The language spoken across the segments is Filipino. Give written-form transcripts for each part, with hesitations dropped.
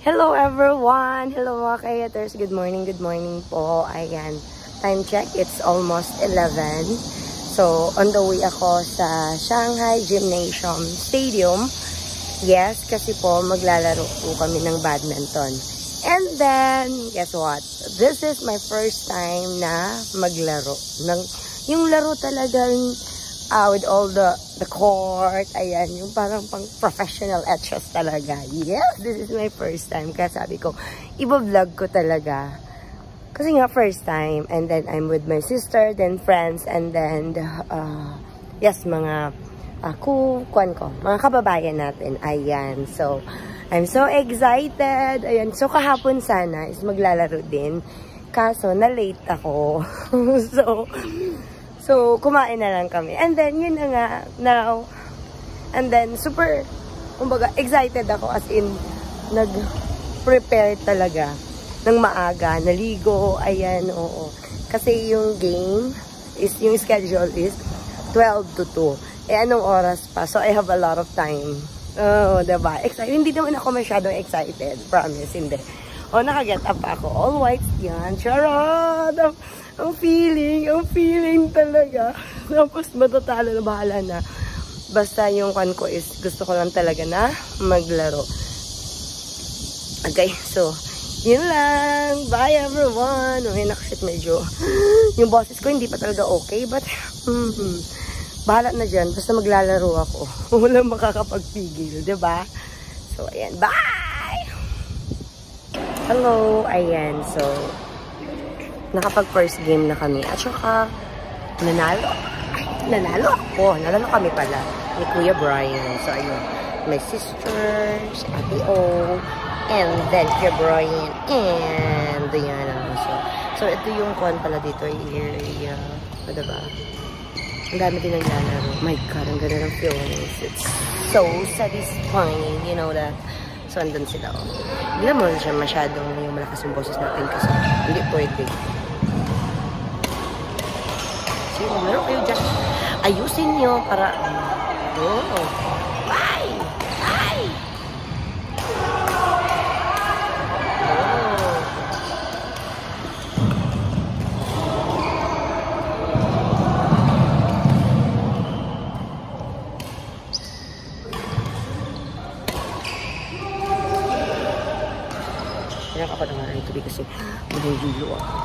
Hello everyone! Hello mga kayaters. Good morning po. Ayan, time check. It's almost 11. So, on the way ako sa Shanghai Gymnasium Stadium. Yes, kasi po maglalaro po kami ng badminton. And then, guess what? This is my first time na maglaro. Yung laro talagang with all the court, ayan, yung parang pang professional etchos talaga. Yes, this is my first time. Kaya sabi ko, iba-vlog ko talaga. Kasi nga first time. And then I'm with my sister, then friends, and then, yes, mga mga kababayan natin. Ayan, so, I'm so excited. Ayan, so kahapon sana is maglalaro din. Kaso, na-late ako. So, kumain na lang kami. And then, yun na nga, now, and then, super, kumbaga, excited ako as in, nag-prepare talaga ng maaga, naligo, ayan, oo. Kasi yung game, yung schedule is 12 to 2. Eh, anong oras pa? So, I have a lot of time. Oh, diba? Excited. Hindi naman ako masyadong excited. Promise, hindi. O, nakaget up ako. All white yan. Charot! Ang feeling talaga. Tapos matatalo na, bahala na. Basta yung kan ko is gusto ko lang talaga na maglaro. Okay, so, yun lang. Bye everyone. Okay, nakashit medyo. Yung boses ko hindi pa talaga okay, but bahala na dyan. Basta maglalaro ako. Walang makakapagpigil, diba? So, ayan. Bye! Hello, ayan. So, nakapag first game na kami. At saka, nanalo ako. Nanalo kami pala ni Kuya Brian. So, ayun. My sisters, Ate O, and then Kuya Brian, and Diana. So ito yung kon pala dito, area. O, diba? Ang dami din naglalaro. My God, ang ganda ng feelings. It's so satisfying, you know that. So, andun sila. Hindi naman siya masyadong yung malakas yung boses natin kasi hindi pwede. Sige, meron kayo dyan. Ayusin nyo para... Oh. Ay! Ay! Oh. Kaya ako naman ang tubig kasi magugulo ako.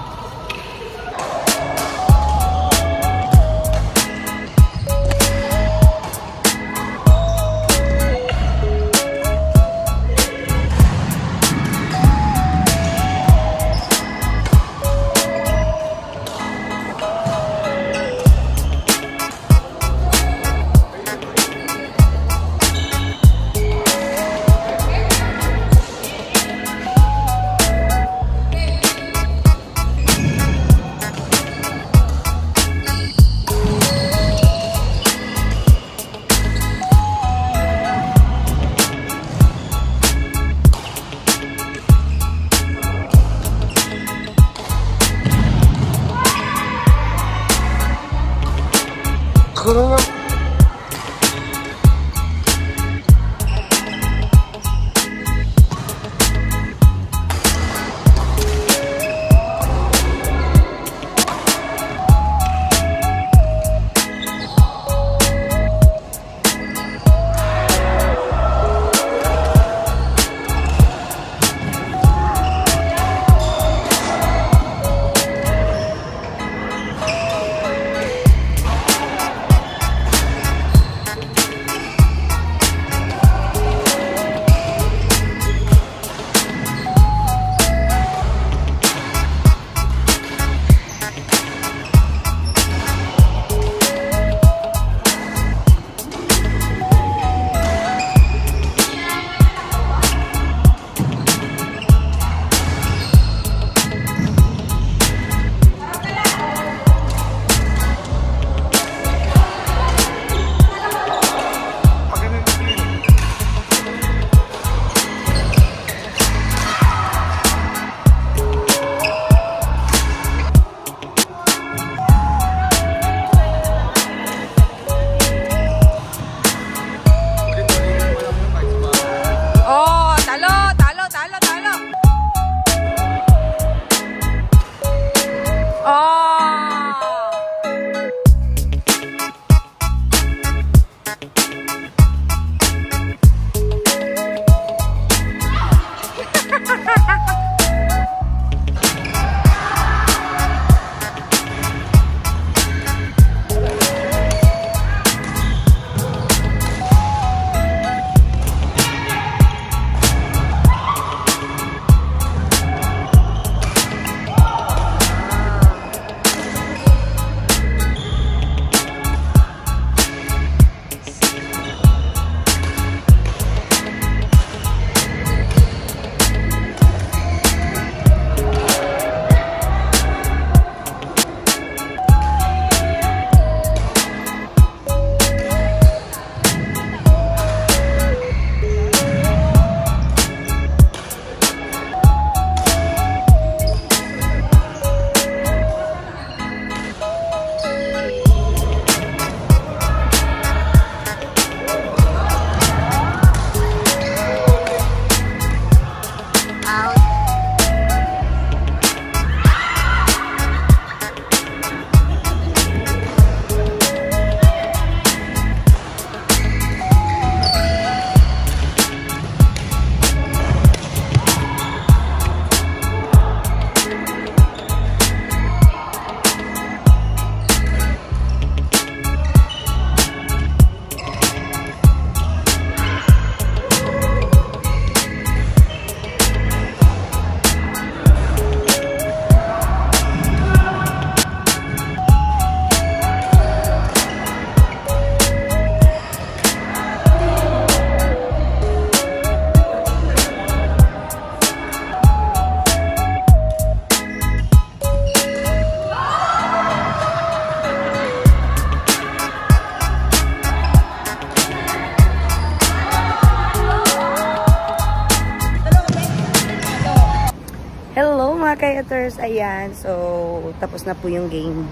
kayaters, ayan. So, tapos na po yung game.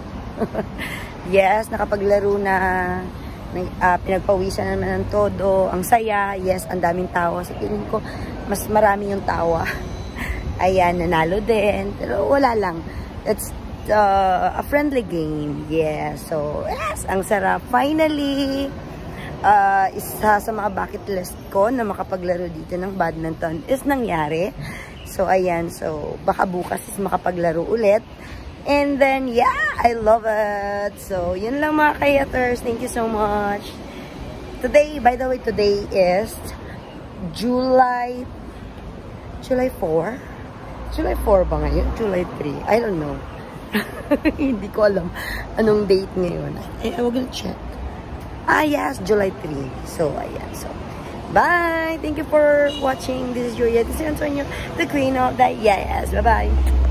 Yes, nakapaglaro na. Pinagpawisan naman ng todo. Ang saya. Yes, ang daming tawa. Sa tingin ko, mas marami yung tawa. Ayan, nanalo din. Pero wala lang. It's a friendly game. Yeah, so, yes, ang sarap. Finally, isa sa mga bucket list ko na makapaglaro dito ng badminton is nangyari. So, ayan. So, baka bukas is makapaglaro ulit. And then, yeah, I love it. So, yun lang mga kayaters. Thank you so much. Today, by the way, today is July 4? July 4 ba ngayon? July 3? I don't know. Hindi ko alam anong date ngayon. I will check. Yes, July 3. So, ayan. So, bye! Thank you for watching. This is Julia. This is Antonio, the queen of the yes. Bye-bye.